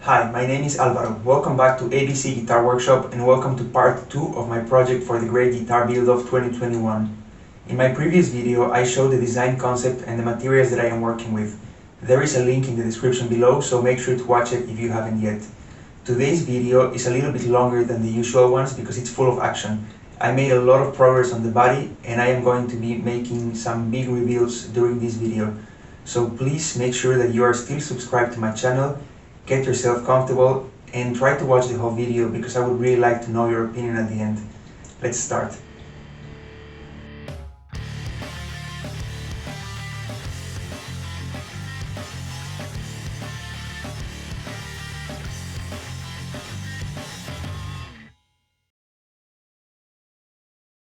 Hi, my name is Alvaro. Welcome back to ABC Guitar Workshop and welcome to part 2 of my project for the Great Guitar Build of 2021. In my previous video, I showed the design concept and the materials that I am working with. There is a link in the description below, so make sure to watch it if you haven't yet. Today's video is a little bit longer than the usual ones because it's full of action. I made a lot of progress on the body and I am going to be making some big reveals during this video. So please make sure that you are still subscribed to my channel, get yourself comfortable, and try to watch the whole video because I would really like to know your opinion at the end. Let's start.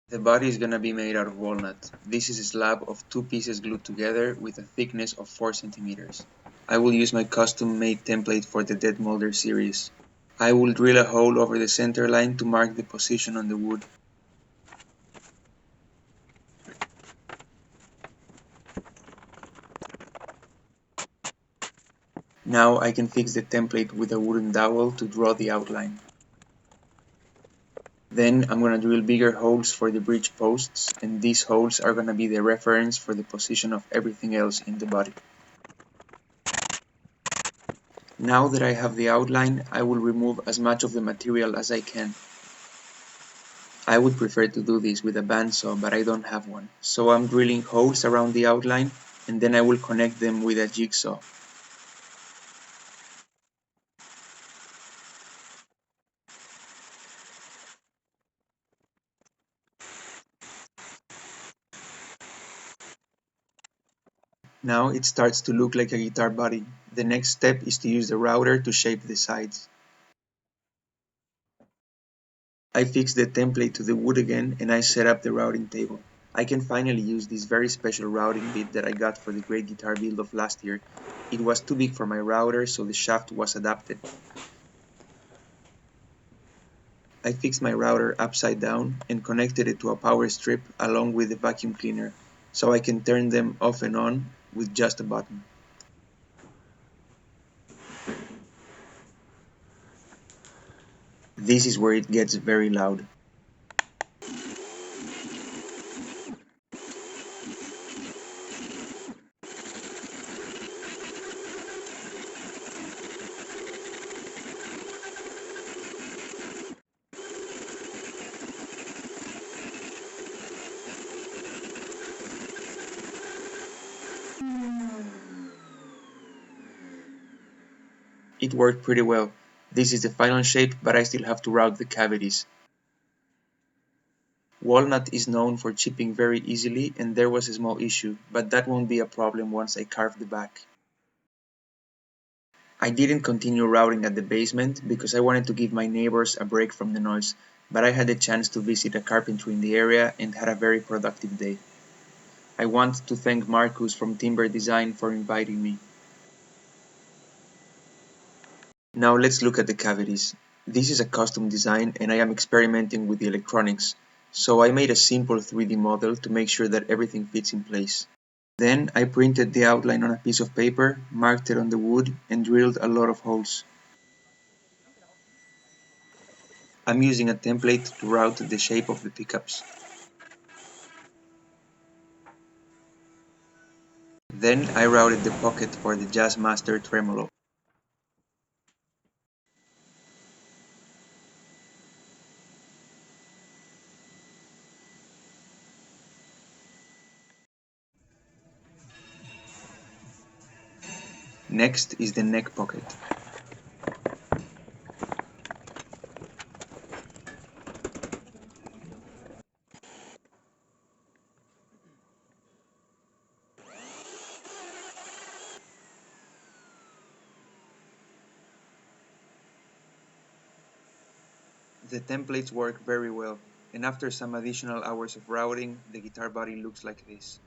The body is gonna be made out of walnut. This is a slab of 2 pieces glued together with a thickness of 4 centimeters. I will use my custom made template for the Dead Molder series. I will drill a hole over the center line to mark the position on the wood. Now I can fix the template with a wooden dowel to draw the outline. Then I'm gonna drill bigger holes for the bridge posts, and these holes are gonna be the reference for the position of everything else in the body. Now that I have the outline, I will remove as much of the material as I can. I would prefer to do this with a bandsaw, but I don't have one, so I'm drilling holes around the outline and then I will connect them with a jigsaw. Now it starts to look like a guitar body. The next step is to use the router to shape the sides. I fixed the template to the wood again and I set up the routing table. I can finally use this very special routing bit that I got for the Great Guitar Build of last year. It was too big for my router, so the shaft was adapted. I fixed my router upside down and connected it to a power strip along with the vacuum cleaner, so I can turn them off and on with just a button. This is where it gets very loud. It worked pretty well. This is the final shape, but I still have to route the cavities. Walnut is known for chipping very easily and there was a small issue, but that won't be a problem once I carve the back. I didn't continue routing at the basement because I wanted to give my neighbors a break from the noise, but I had the chance to visit a carpenter in the area and had a very productive day. I want to thank Marcus from Timber Design for inviting me. Now let's look at the cavities. This is a custom design and I am experimenting with the electronics, so I made a simple 3D model to make sure that everything fits in place. Then I printed the outline on a piece of paper, marked it on the wood, and drilled a lot of holes. I'm using a template to route the shape of the pickups. Then I routed the pocket for the Jazzmaster tremolo. Next is the neck pocket. The templates work very well, and after some additional hours of routing, the guitar body looks like this.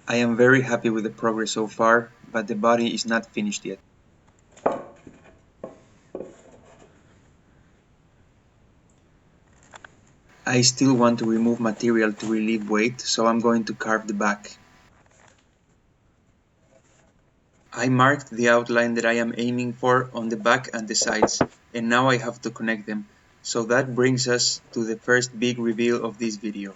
I am very happy with the progress so far, but the body is not finished yet. I still want to remove material to relieve weight, so I'm going to carve the back. I marked the outline that I am aiming for on the back and the sides, and now I have to connect them. So that brings us to the first big reveal of this video.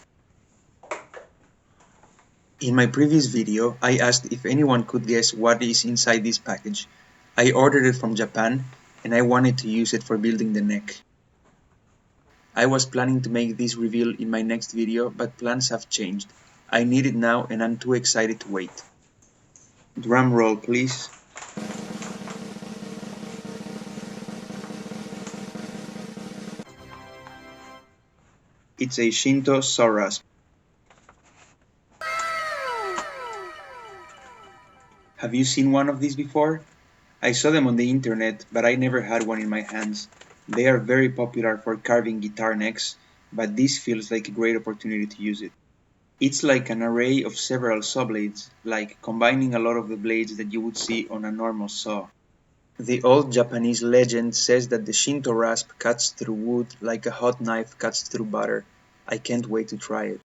In my previous video, I asked if anyone could guess what is inside this package. I ordered it from Japan, and I wanted to use it for building the neck. I was planning to make this reveal in my next video, but plans have changed. I need it now and I'm too excited to wait. Drum roll, please. It's a Shinto saw rasp. Have you seen one of these before? I saw them on the internet, but I never had one in my hands. They are very popular for carving guitar necks, but this feels like a great opportunity to use it. It's like an array of several saw blades, like combining a lot of the blades that you would see on a normal saw. The old Japanese legend says that the Shinto rasp cuts through wood like a hot knife cuts through butter. I can't wait to try it.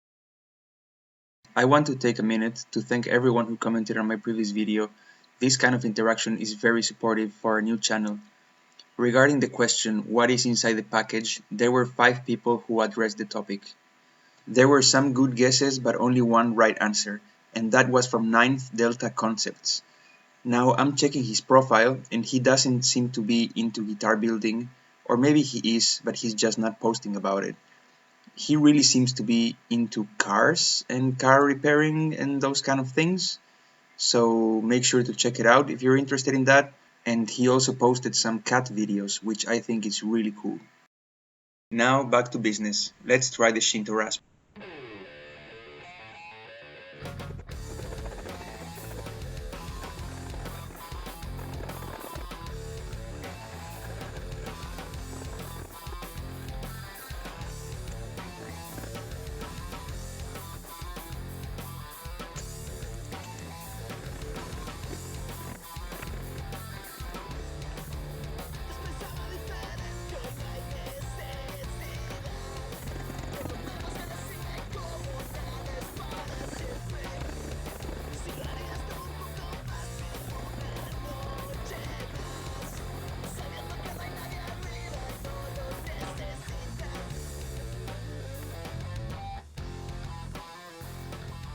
I want to take a minute to thank everyone who commented on my previous video. This kind of interaction is very supportive for our new channel. Regarding the question, what is inside the package, there were 5 people who addressed the topic. There were some good guesses, but only one right answer, and that was from 9th Delta Concepts. Now I'm checking his profile, and he doesn't seem to be into guitar building, or maybe he is, but he's just not posting about it. He really seems to be into cars and car repairing and those kind of things, so make sure to check it out if you're interested in that. And he also posted some cat videos, which I think is really cool. Now back to business. Let's try the Shinto rasp.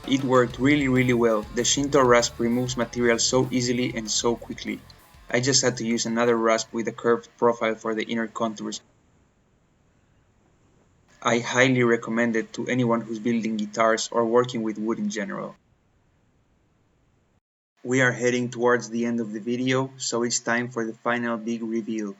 It worked really well. The Shinto rasp removes material so easily and so quickly. I just had to use another rasp with a curved profile for the inner contours. I highly recommend it to anyone who's building guitars or working with wood in general. We are heading towards the end of the video, so it's time for the final big reveal.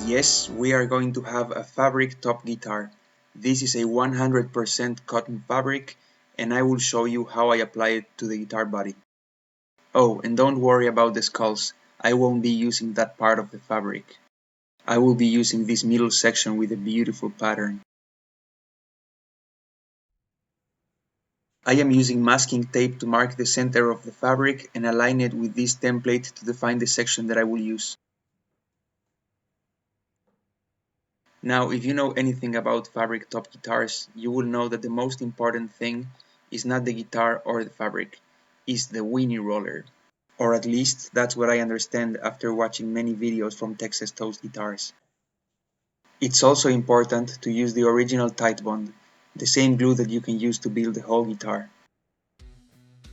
Yes, we are going to have a fabric top guitar. This is a 100% cotton fabric, and I will show you how I apply it to the guitar body. Oh, and don't worry about the skulls, I won't be using that part of the fabric. I will be using this middle section with a beautiful pattern. I am using masking tape to mark the center of the fabric and align it with this template to define the section that I will use. Now, if you know anything about fabric top guitars, you will know that the most important thing is not the guitar or the fabric, it's the weenie roller. Or at least that's what I understand after watching many videos from Texas Toast guitars. It's also important to use the original Titebond, the same glue that you can use to build the whole guitar.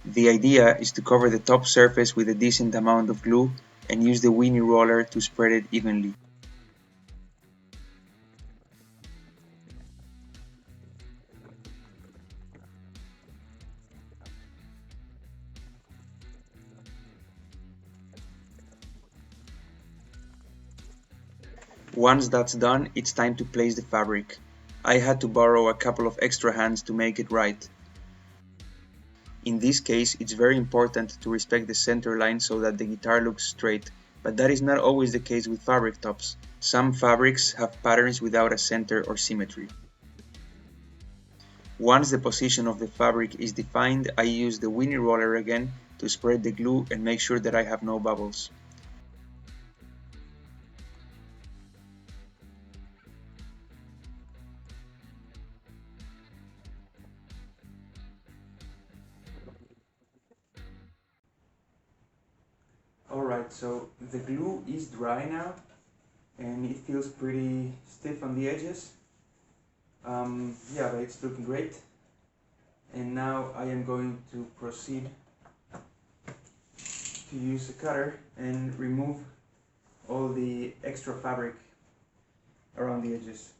The idea is to cover the top surface with a decent amount of glue and use the weenie roller to spread it evenly. Once that's done, it's time to place the fabric. I had to borrow a couple of extra hands to make it right. In this case, it's very important to respect the center line so that the guitar looks straight, but that is not always the case with fabric tops. Some fabrics have patterns without a center or symmetry. Once the position of the fabric is defined, I use the weenie roller again to spread the glue and make sure that I have no bubbles. Alright, so the glue is dry now and it feels pretty stiff on the edges. Yeah, but it's looking great. And now I am going to proceed to use a cutter and remove all the extra fabric around the edges.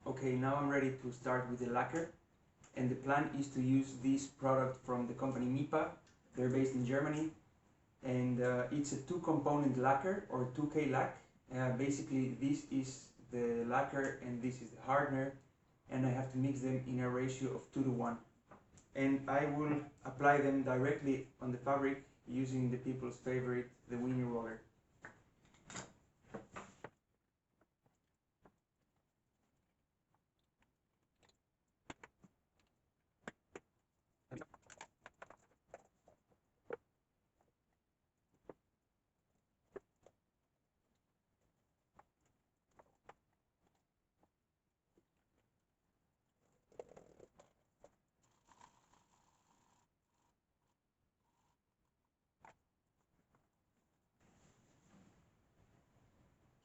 Okay, now I'm ready to start with the lacquer, and the plan is to use this product from the company MIPA. They're based in Germany, and it's a two-component lacquer or 2K lac. Basically, this is the lacquer and this is the hardener, and I have to mix them in a ratio of 2 to 1. And I will apply them directly on the fabric using the people's favorite, the weenie roller.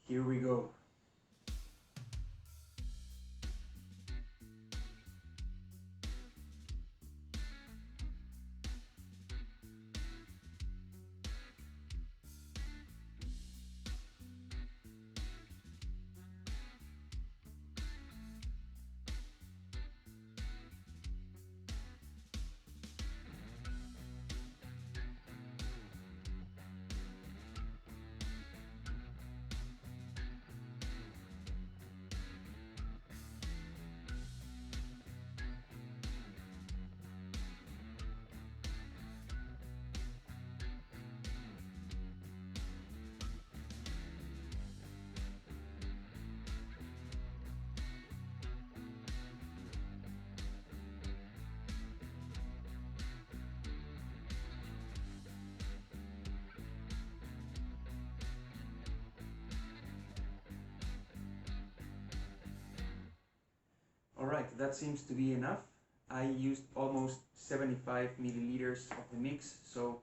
Here we go. Alright, that seems to be enough. I used almost 75 milliliters of the mix, so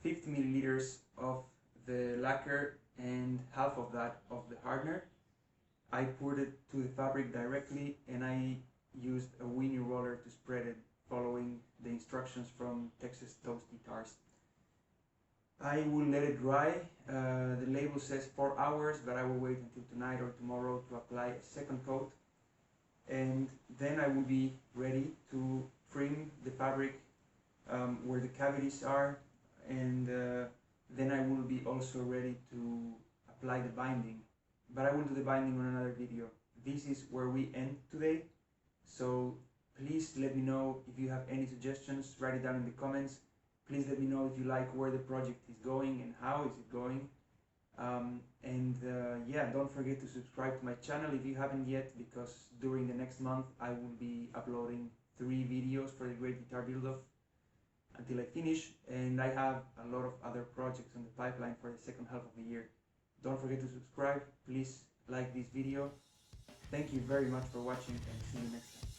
50 milliliters of the lacquer and half of that of the hardener. I poured it to the fabric directly and I used a weenie roller to spread it, following the instructions from Texas Toast Guitars. I will let it dry. The label says 4 hours, but I will wait until tonight or tomorrow to apply a second coat. And then I will be ready to trim the fabric where the cavities are, and then I will be also ready to apply the binding, but I will do the binding on another video. This is where we end today, so please let me know if you have any suggestions. Write it down in the comments. Please let me know if you like where the project is going and how is it going. Yeah, don't forget to subscribe to my channel if you haven't yet, because during the next month I will be uploading 3 videos for the Great Guitar Build-Off until I finish, and I have a lot of other projects on the pipeline for the second half of the year. Don't forget to subscribe, please like this video. Thank you very much for watching and see you next time.